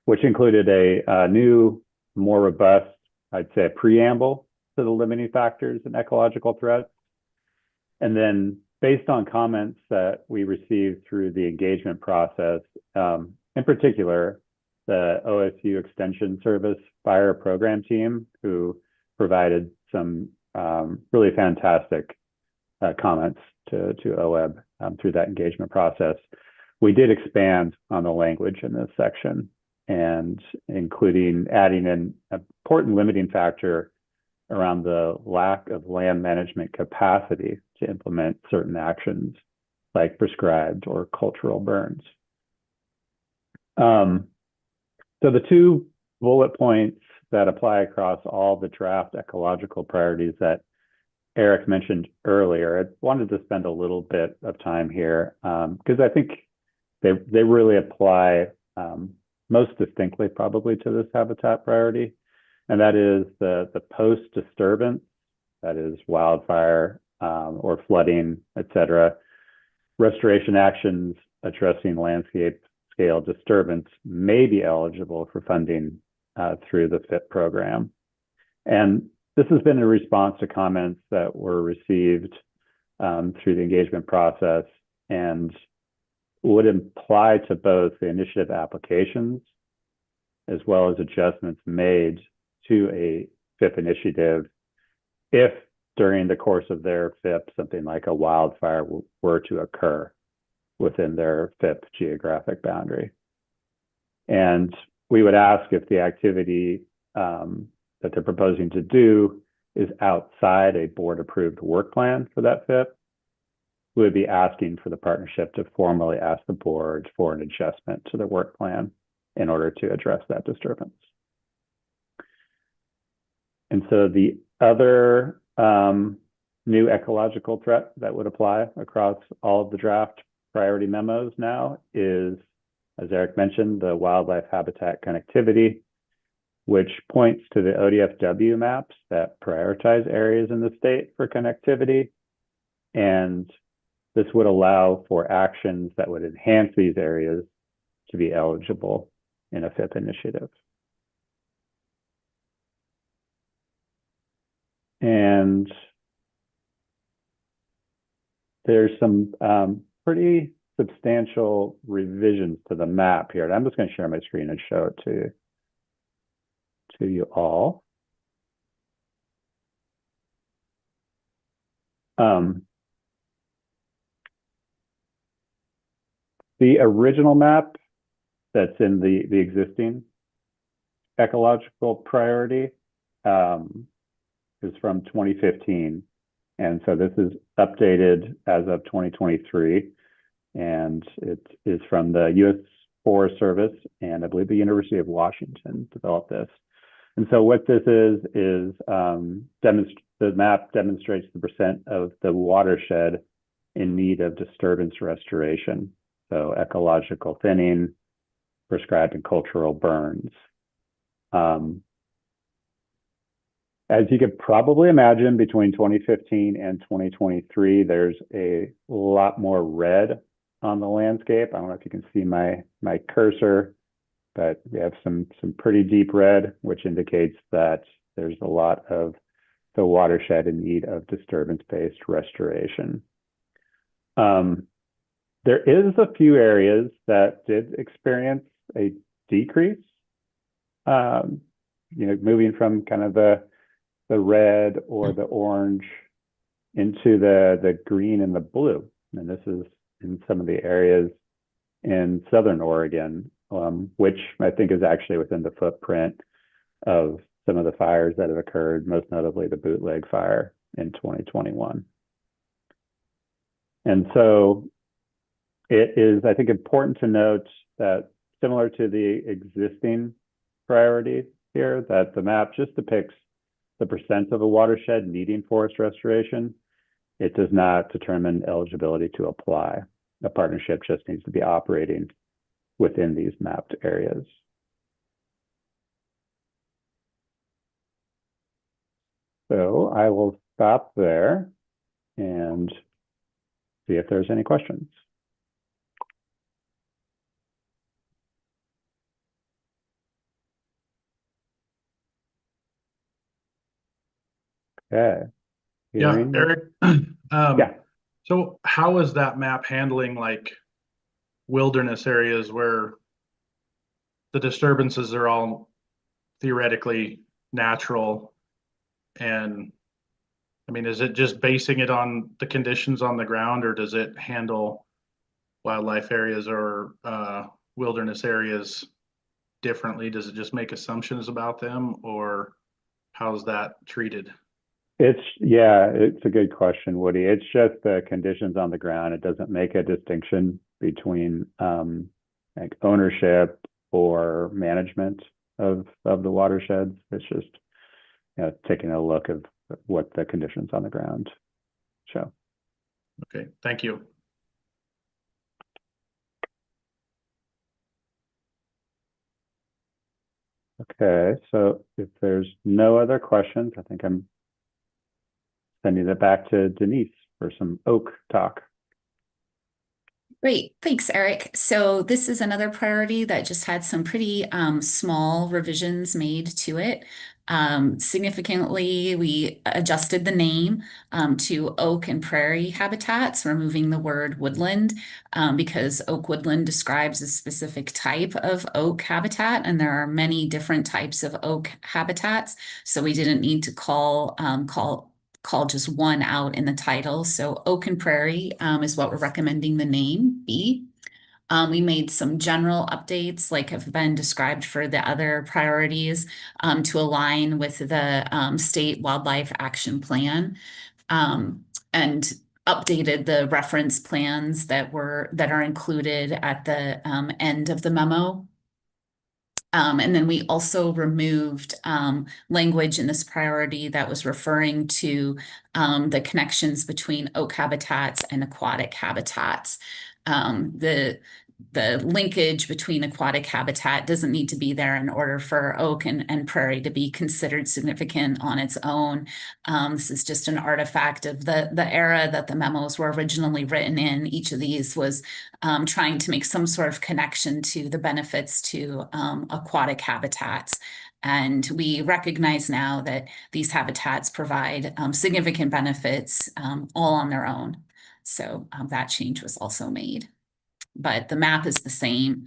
which included a new, more robust, I'd say, a preamble to the limiting factors and ecological threats. And then based on comments that we received through the engagement process, in particular, the OSU Extension Service Fire Program team, who provided some really fantastic comments to OWEB through that engagement process. We did expand on the language in this section, and including adding an important limiting factor around the lack of land management capacity to implement certain actions like prescribed or cultural burns. So the two bullet points that apply across all the draft ecological priorities that Eric mentioned earlier, I wanted to spend a little bit of time here because I think they really apply most distinctly probably to this habitat priority, and that is the post-disturbance, that is wildfire or flooding, et cetera. Restoration actions addressing landscape scale disturbance may be eligible for funding through the FIP program. And this has been in response to comments that were received through the engagement process and would apply to both the initiative applications as well as adjustments made to a FIP initiative if during the course of their FIP something like a wildfire were to occur within their FIP geographic boundary. And we would ask if the activity that they're proposing to do is outside a board-approved work plan for that FIP. We would be asking for the partnership to formally ask the board for an adjustment to the work plan in order to address that disturbance. And so the other new ecological threat that would apply across all of the draft priority memos now is, as Eric mentioned, the wildlife habitat connectivity, which points to the ODFW maps that prioritize areas in the state for connectivity. And this would allow for actions that would enhance these areas to be eligible in a FIP initiative. And there's some pretty substantial revisions to the map here. And I'm just going to share my screen and show it to you all. The original map that's in the existing ecological priority is from 2015. And so this is updated as of 2023. And it is from the U.S. Forest Service, and I believe the University of Washington developed this. And so what this is the map demonstrates the percent of the watershed in need of disturbance restoration. So ecological thinning, prescribed and cultural burns. As you could probably imagine, between 2015 and 2023, there's a lot more red on the landscape. I don't know if you can see my cursor, but we have some pretty deep red, which indicates that there's a lot of the watershed in need of disturbance-based restoration. There is a few areas that did experience a decrease, moving from kind of the red or the orange into the green and the blue. And this is in some of the areas in Southern Oregon, which I think is actually within the footprint of some of the fires that have occurred, most notably the Bootleg Fire in 2021. And so it is, I think, important to note that similar to the existing priority here, that the map just depicts the percent of a watershed needing forest restoration. It does not determine eligibility to apply. The partnership just needs to be operating within these mapped areas. So I will stop there and see if there's any questions. Okay. Yeah, Eric. Yeah. So how is that map handling like wilderness areas where the disturbances are all theoretically natural? And I mean, is it just basing it on the conditions on the ground, or does it handle wildlife areas or wilderness areas differently? Does it just make assumptions about them, or how's that treated? It's a good question, Woody. It's just the conditions on the ground. It doesn't make a distinction between like ownership or management of the watersheds. It's just taking a look at what the conditions on the ground show. Okay, thank you. Okay, so if there's no other questions, I think I'm sending it back to Denise for some oak talk. Great, thanks, Eric. So this is another priority that just had some pretty small revisions made to it. Significantly, we adjusted the name to oak and prairie habitats, removing the word woodland because oak woodland describes a specific type of oak habitat, and there are many different types of oak habitats. So we didn't need to call just one out in the title. So oak and prairie is what we're recommending the name be. We made some general updates like have been described for the other priorities to align with the state wildlife action plan and updated the reference plans that are included at the end of the memo. And then we also removed language in this priority that was referring to the connections between oak habitats and aquatic habitats. The linkage between aquatic habitat doesn't need to be there in order for oak and prairie to be considered significant on its own. This is just an artifact of the era that the memos were originally written in. Each of these was trying to make some sort of connection to the benefits to aquatic habitats. And we recognize now that these habitats provide significant benefits all on their own. So that change was also made. But the map is the same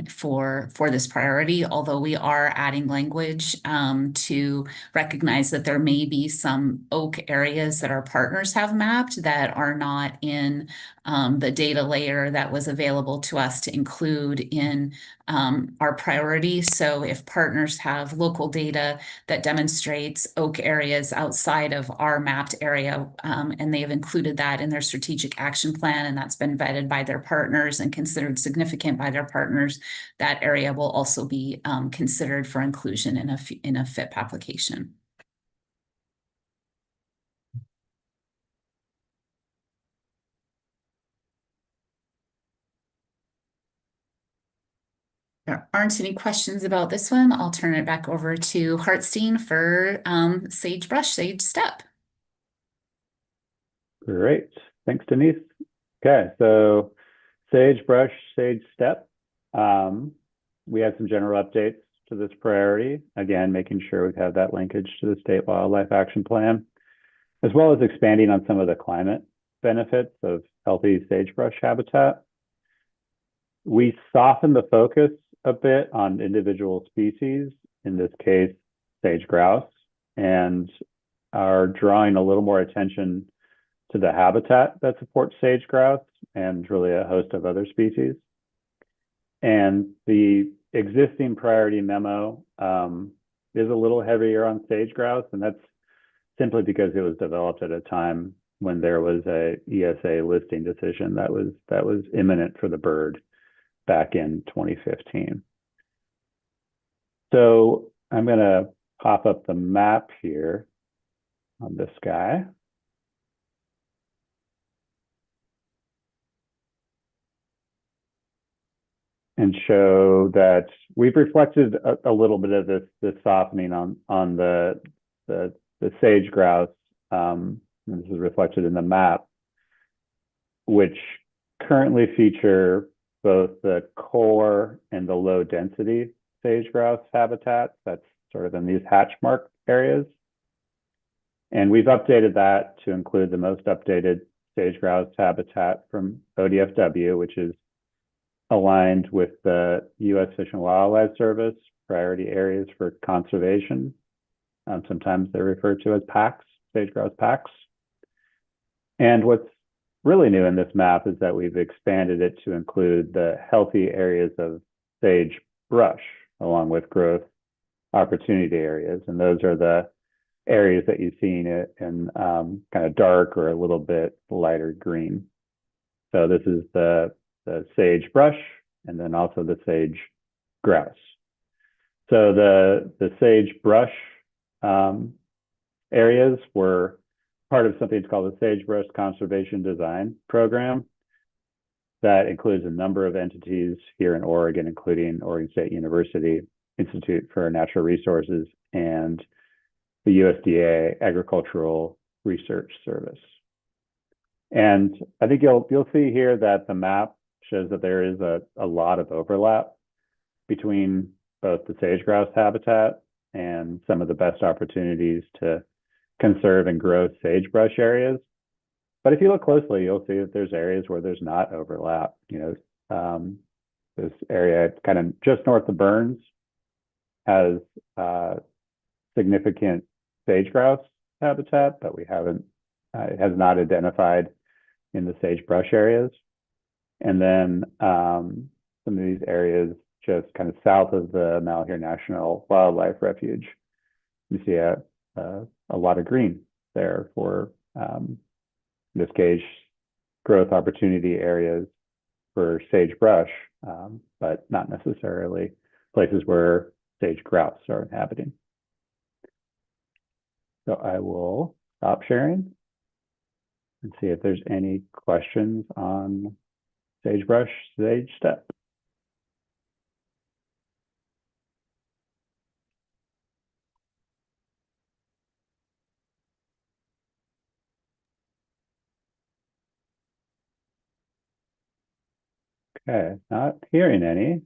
for this priority, although we are adding language to recognize that there may be some oak areas that our partners have mapped that are not in the data layer that was available to us to include in our priority. So if partners have local data that demonstrates oak areas outside of our mapped area, and they have included that in their strategic action plan, and that's been vetted by their partners and considered significant by their partners, that area will also be considered for inclusion in a FIP application. There aren't any questions about this one. I'll turn it back over to Hartstein for sagebrush, sage steppe. Great. Thanks, Denise. Okay, so sagebrush, sage steppe. We have some general updates to this priority. Again, making sure we have that linkage to the State Wildlife Action Plan, as well as expanding on some of the climate benefits of healthy sagebrush habitat. We softened the focus a bit on individual species, in this case, sage grouse, and are drawing a little more attention to the habitat that supports sage grouse and really a host of other species. And the existing priority memo is a little heavier on sage grouse, and that's simply because it was developed at a time when there was a ESA listing decision that was imminent for the bird back in 2015. So I'm going to pop up the map here on this guy. And show that we've reflected a little bit of this softening on the sage grouse. And this is reflected in the map, which currently feature both the core and the low density sage grouse habitats. That's sort of in these hatch mark areas. And we've updated that to include the most updated sage grouse habitat from ODFW, which is aligned with the U.S. Fish and Wildlife Service priority areas for conservation. Sometimes they're referred to as PACs, sage grouse PACs. And what's really new in this map is that we've expanded it to include the healthy areas of sagebrush, along with growth opportunity areas. And those are the areas that you've seen in kind of dark or a little bit lighter green. So this is the sagebrush and then also the sage grouse. So the sagebrush areas were part of something called the Sagebrush Conservation Design Program that includes a number of entities here in Oregon, including Oregon State University, Institute for Natural Resources, and the USDA Agricultural Research Service. And I think you'll see here that the map shows that there is a lot of overlap between both the sage grouse habitat and some of the best opportunities to conserve and grow sagebrush areas. But if you look closely, you'll see that there's areas where there's not overlap. You know, this area kind of just north of Burns has significant sage grouse habitat, but we haven't, it has not identified in the sagebrush areas. And then some of these areas just kind of south of the Malheur National Wildlife Refuge, you see a lot of green there for, in this case, growth opportunity areas for sagebrush, but not necessarily places where sage grouse are inhabiting. So I will stop sharing and see if there's any questions on sagebrush, sage steppe. Okay, not hearing any.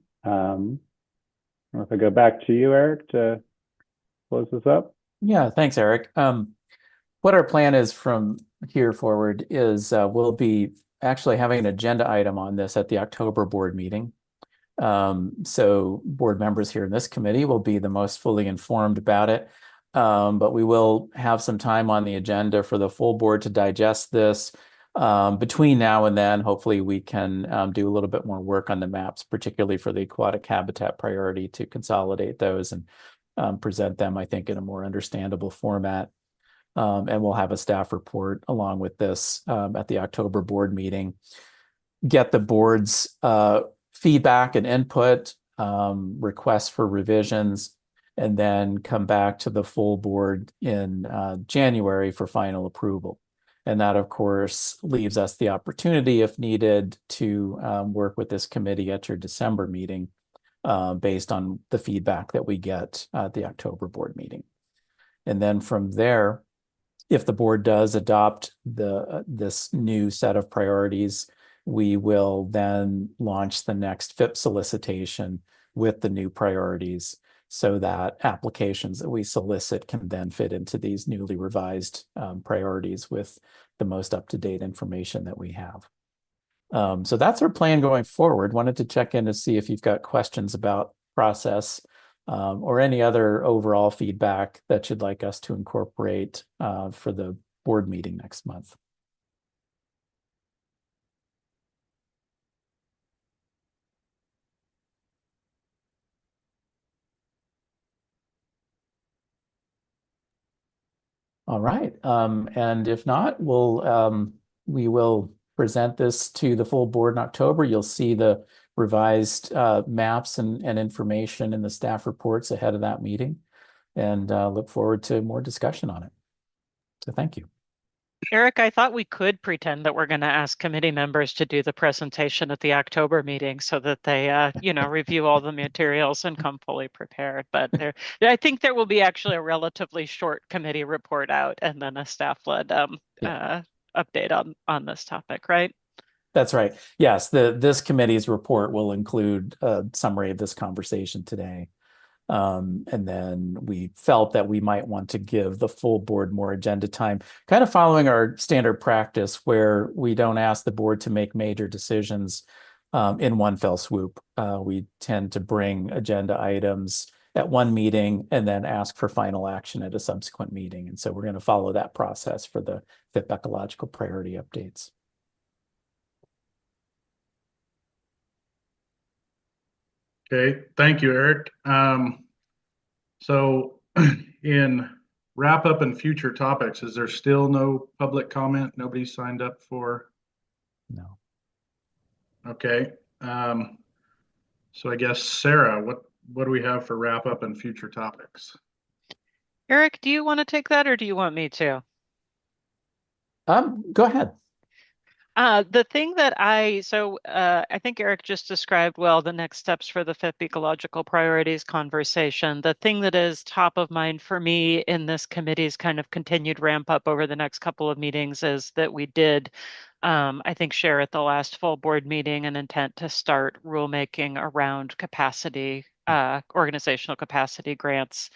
If I go back to you, Eric, to close this up. Yeah, thanks, Eric. What our plan is from here forward is we'll be actually having an agenda item on this at the October board meeting. So board members here in this committee will be the most fully informed about it. But we will have some time on the agenda for the full board to digest this. Between now and then, hopefully we can do a little bit more work on the maps, particularly for the aquatic habitat priority, to consolidate those and present them, I think, in a more understandable format. And we'll have a staff report along with this at the October board meeting. Get the board's feedback and input, requests for revisions, and then come back to the full board in January for final approval. And that, of course, leaves us the opportunity, if needed, to work with this committee at your December meeting based on the feedback that we get at the October board meeting. And then from there, if the board does adopt this new set of priorities, we will then launch the next FIP solicitation with the new priorities so that applications that we solicit can then fit into these newly revised priorities with the most up-to-date information that we have. So that's our plan going forward. Wanted to check in to see if you've got questions about process or any other overall feedback that you'd like us to incorporate for the board meeting next month. All right, and if not, we will present this to the full board in October. You'll see the revised maps and information in the staff reports ahead of that meeting, and look forward to more discussion on it. So thank you. Eric, I thought we could pretend that we're going to ask committee members to do the presentation at the October meeting so that they, review all the materials and come fully prepared. But I think there will be actually a relatively short committee report out and then a staff-led update on this topic, right? That's right. Yes, this committee's report will include a summary of this conversation today. And then we felt that we might want to give the full board more agenda time, kind of following our standard practice where we don't ask the board to make major decisions in one fell swoop. We tend to bring agenda items at one meeting and then ask for final action at a subsequent meeting. And so we're going to follow that process for the FIP ecological priority updates. Okay, thank you, Eric. So in wrap up and future topics, is there still no public comment? Nobody signed up for? No. Okay. So I guess, Sarah, what do we have for wrap up and future topics? Eric, do you want to take that or do you want me to? Go ahead. The thing that I think Eric just described well the next steps for the FIP ecological priorities conversation. The thing that is top of mind for me in this committee's kind of continued ramp up over the next couple of meetings is that we did, I think, share at the last full board meeting an intent to start rulemaking around capacity, organizational capacity grants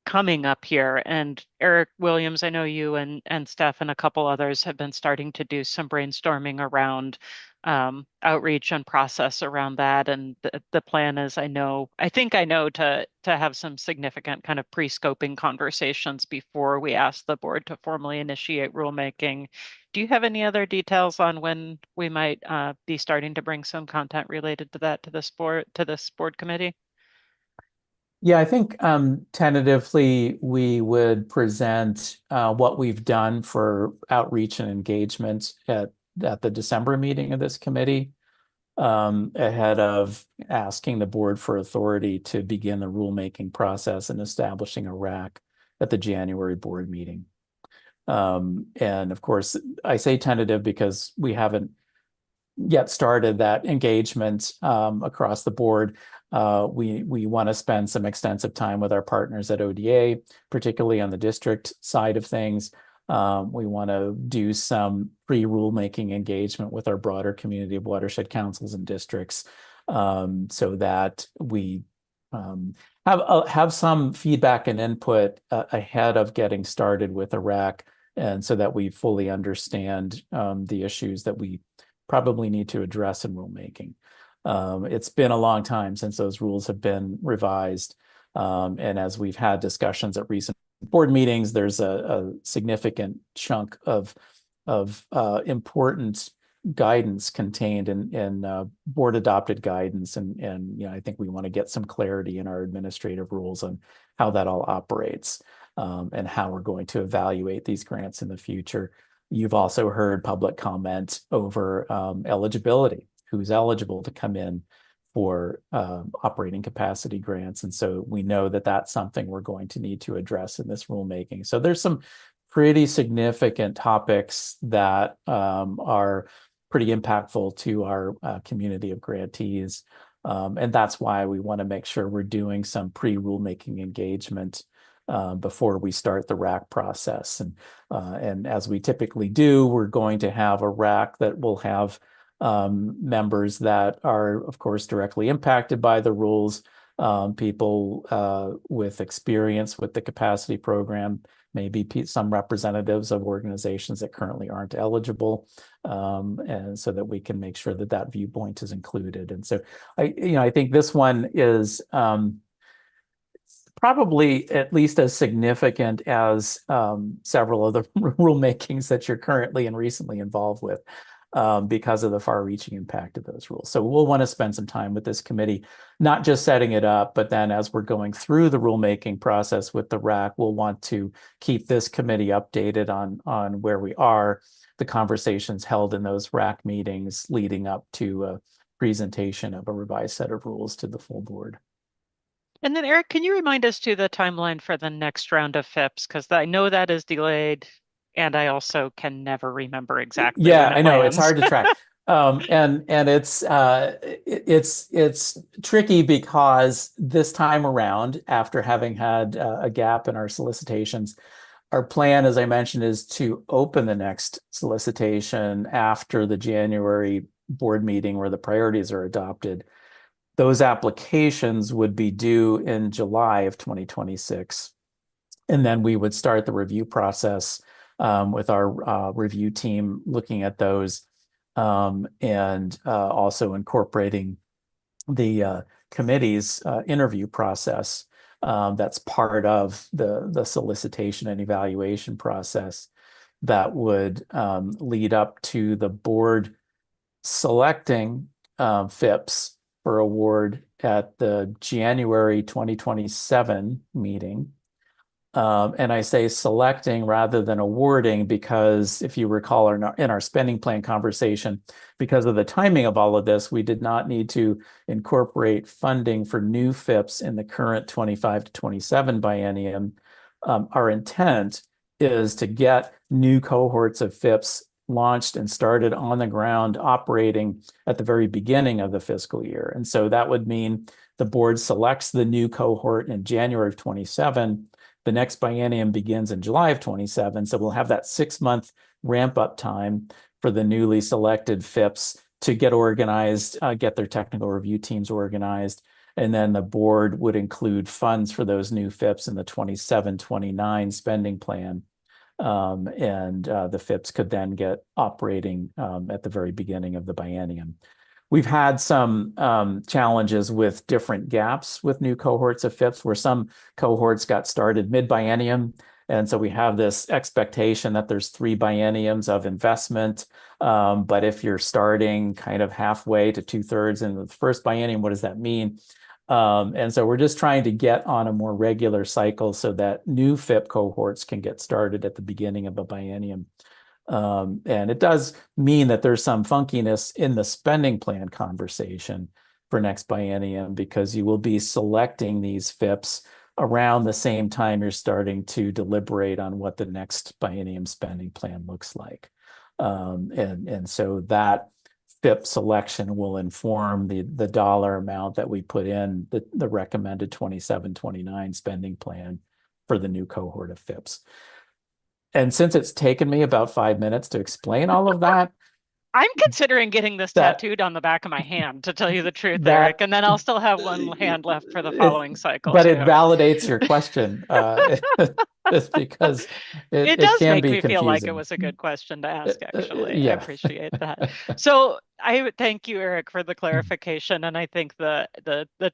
coming up here. And Eric Williams, I know you and Steph and a couple others have been starting to do some brainstorming around outreach and process around that. And the plan is, I think I know to have some significant kind of pre-scoping conversations before we ask the board to formally initiate rulemaking. Do you have any other details on when we might be starting to bring some content related to that to this board committee? Yeah, I think tentatively we would present what we've done for outreach and engagement at the December meeting of this committee. ahead of asking the board for authority to begin the rulemaking process and establishing a RAC at the January board meeting. And of course, I say tentative because we haven't yet started that engagement across the board. We want to spend some extensive time with our partners at ODA, particularly on the district side of things. We want to do some pre-rulemaking engagement with our broader community of watershed councils and districts, so that we have some feedback and input ahead of getting started with a RAC, and so that we fully understand the issues that we probably need to address in rulemaking. It's been a long time since those rules have been revised. And as we've had discussions at recent board meetings, there's a significant chunk of important guidance contained in board adopted guidance. And you know, I think we want to get some clarity in our administrative rules on how that all operates, and how we're going to evaluate these grants in the future. You've also heard public comment over eligibility, who's eligible to come in for operating capacity grants. And so we know that that's something we're going to need to address in this rulemaking. So there's some pretty significant topics that are pretty impactful to our community of grantees. And that's why we want to make sure we're doing some pre-rulemaking engagement before we start the RAC process. And as we typically do, we're going to have a RAC that will have members that are, of course, directly impacted by the rules, people with experience with the capacity program, maybe some representatives of organizations that currently aren't eligible, and so that we can make sure that that viewpoint is included. And so I think this one is probably at least as significant as several of the rulemakings that you're currently and recently involved with, because of the far-reaching impact of those rules. So we'll want to spend some time with this committee, not just setting it up, but then as we're going through the rulemaking process with the RAC, we'll want to keep this committee updated on where we are, the conversations held in those RAC meetings leading up to a presentation of a revised set of rules to the full board. And then Eric, can you remind us to the timeline for the next round of FIPS? Because I know that is delayed, and I also can never remember exactly when it I know lands. it's hard to track. And it's tricky because this time around, after having had a gap in our solicitations, our plan, as I mentioned, is to open the next solicitation after the January board meeting where the priorities are adopted. Those applications would be due in July of 2026. And then we would start the review process with our review team looking at those, and also incorporating the committee's interview process that's part of the solicitation and evaluation process that would lead up to the board selecting FIPS for award at the January 2027 meeting. And I say selecting rather than awarding because if you recall in our spending plan conversation, because of the timing of all of this, we did not need to incorporate funding for new FIPS in the current 25 to 27 biennium. Our intent is to get new cohorts of FIPS launched and started on the ground operating at the very beginning of the fiscal year. And so that would mean the board selects the new cohort in January of 27. The next biennium begins in July of 27. So we'll have that 6-month ramp up time for the newly selected FIPS to get organized, get their technical review teams organized. And then the board would include funds for those new FIPS in the 27-29 spending plan. And the FIPS could then get operating at the very beginning of the biennium. We've had some challenges with different gaps with new cohorts of FIPS where some cohorts got started mid-biennium. And so we have this expectation that there's 3 bienniums of investment. But if you're starting kind of halfway to 2/3 in the first biennium, what does that mean? And so we're just trying to get on a more regular cycle so that new FIP cohorts can get started at the beginning of a biennium. And it does mean that there's some funkiness in the spending plan conversation for next biennium, because you will be selecting these FIPs around the same time you're starting to deliberate on what the next biennium spending plan looks like. And so that FIP selection will inform the dollar amount that we put in the recommended 27-29 spending plan for the new cohort of FIPs. And since it's taken me about 5 minutes to explain all of that, I'm considering getting this tattooed on the back of my hand, to tell you the truth, Eric, and then I'll still have one hand left for the following cycle but too. it validates your question, just because It it does can make be me feel like it confusing. was a good question to ask, actually. I Yeah. appreciate that. So I would thank you, Eric, for the clarification. And I think the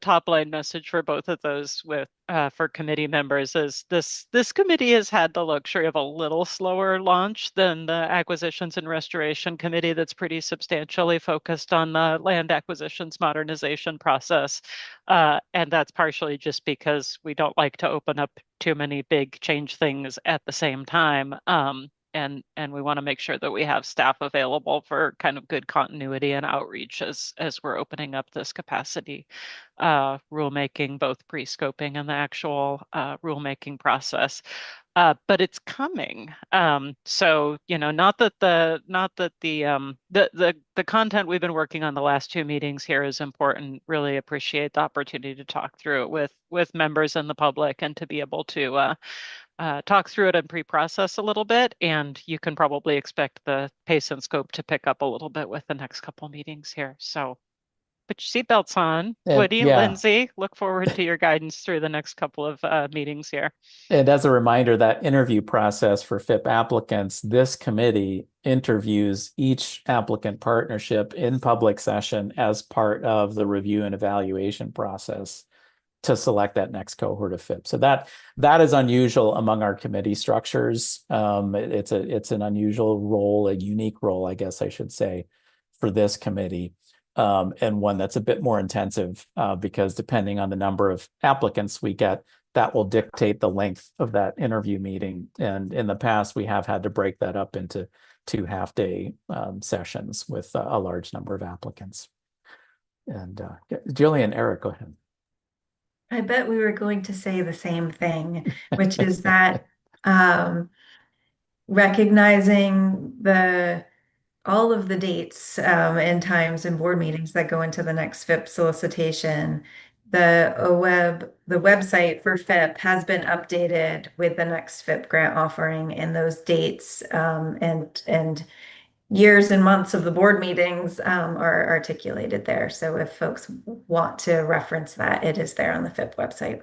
top line message for both of those with for committee members is this committee has had the luxury of a little slower launch than the Acquisitions and Restoration Committee that's pretty substantially focused on the land acquisitions modernization process. And that's partially just because we don't like to open up too many big change things at the same time. And we want to make sure that we have staff available for kind of good continuity and outreach as we're opening up this capacity rulemaking, both pre-scoping and the actual rulemaking process. But it's coming. So not that the content we've been working on the last two meetings here is important. Really appreciate the opportunity to talk through it with members and the public, and to be able to talk through it and pre-process a little bit. And you can probably expect the pace and scope to pick up a little bit with the next couple meetings here. So put your seatbelts on, Woody, Yeah. Lindsay. Look forward to your guidance through the next couple of meetings here. And as a reminder, that interview process for FIP applicants, this committee interviews each applicant partnership in public session as part of the review and evaluation process to select that next cohort of FIP. So that is unusual among our committee structures. It's an unusual role, a unique role, I guess I should say, for this committee. And one that's a bit more intensive because depending on the number of applicants we get, that will dictate the length of that interview meeting. And in the past, we have had to break that up into 2 half-day sessions with a large number of applicants. And Jillian, Eric, go ahead. I bet we were going to say the same thing, which is that recognizing all of the dates and times and board meetings that go into the next FIP solicitation. The website for FIP has been updated with the next FIP grant offering, and those dates and years and months of the board meetings are articulated there. So if folks want to reference that, it is there on the FIP website.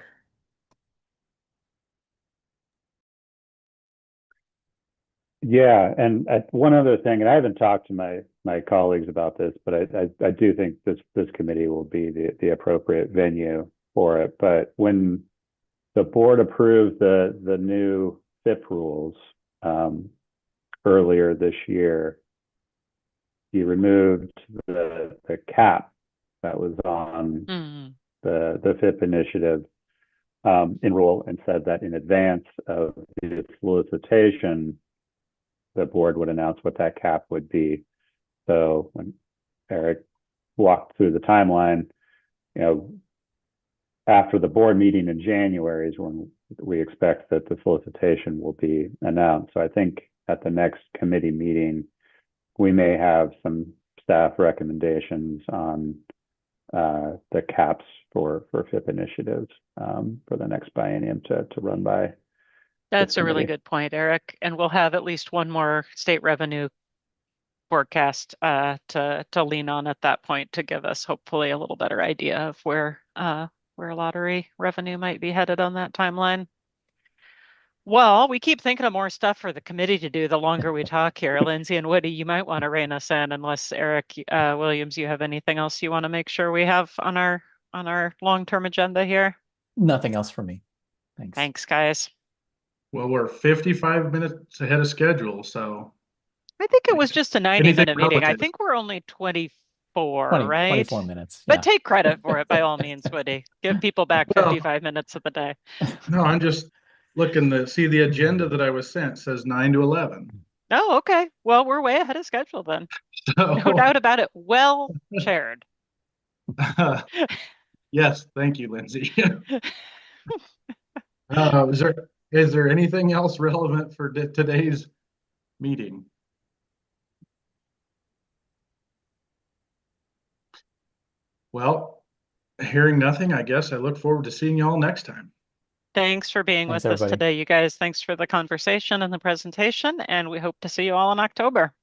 Yeah, and one other thing, and I haven't talked to my colleagues about this, but I do think this committee will be the appropriate venue for it. But when the board approved the new FIP rules earlier this year, you removed the cap that was on the FIP initiative in rule, and said that in advance of the solicitation, the board would announce what that cap would be. So when Eric walked through the timeline, after the board meeting in January is when we expect that the solicitation will be announced. So I think at the next committee meeting, we may have some staff recommendations on the caps for FIP initiatives for the next biennium to run by. That's a really good point, Eric. And we'll have at least one more state revenue forecast to lean on at that point to give us hopefully a little better idea of where lottery revenue might be headed on that timeline. Well, we keep thinking of more stuff for the committee to do the longer we talk here. Lindsay and Woody, you might want to rein us in, unless Eric Williams, you have anything else you want to make sure we have on our long-term agenda here? Nothing else for me. Thanks. Thanks, guys. Well, we're 55 minutes ahead of schedule, so. I think it was just a 90-minute meeting. I relative. think we're only 24, right? 24 minutes. Yeah. But take credit for it by all means, Woody. Give people back 55 minutes of the day. No, I'm just looking to see the agenda that I was sent says 9 to 11. Oh, okay. Well, we're way ahead of schedule then. No So, doubt about it. Well chaired. yes, thank you, Lindsay. Is there anything else relevant for today's meeting? Well, hearing nothing, I guess I look forward to seeing y'all next time. Thanks for being Thanks, with us everybody. today, you guys. Thanks for the conversation and the presentation, and we hope to see you all in October.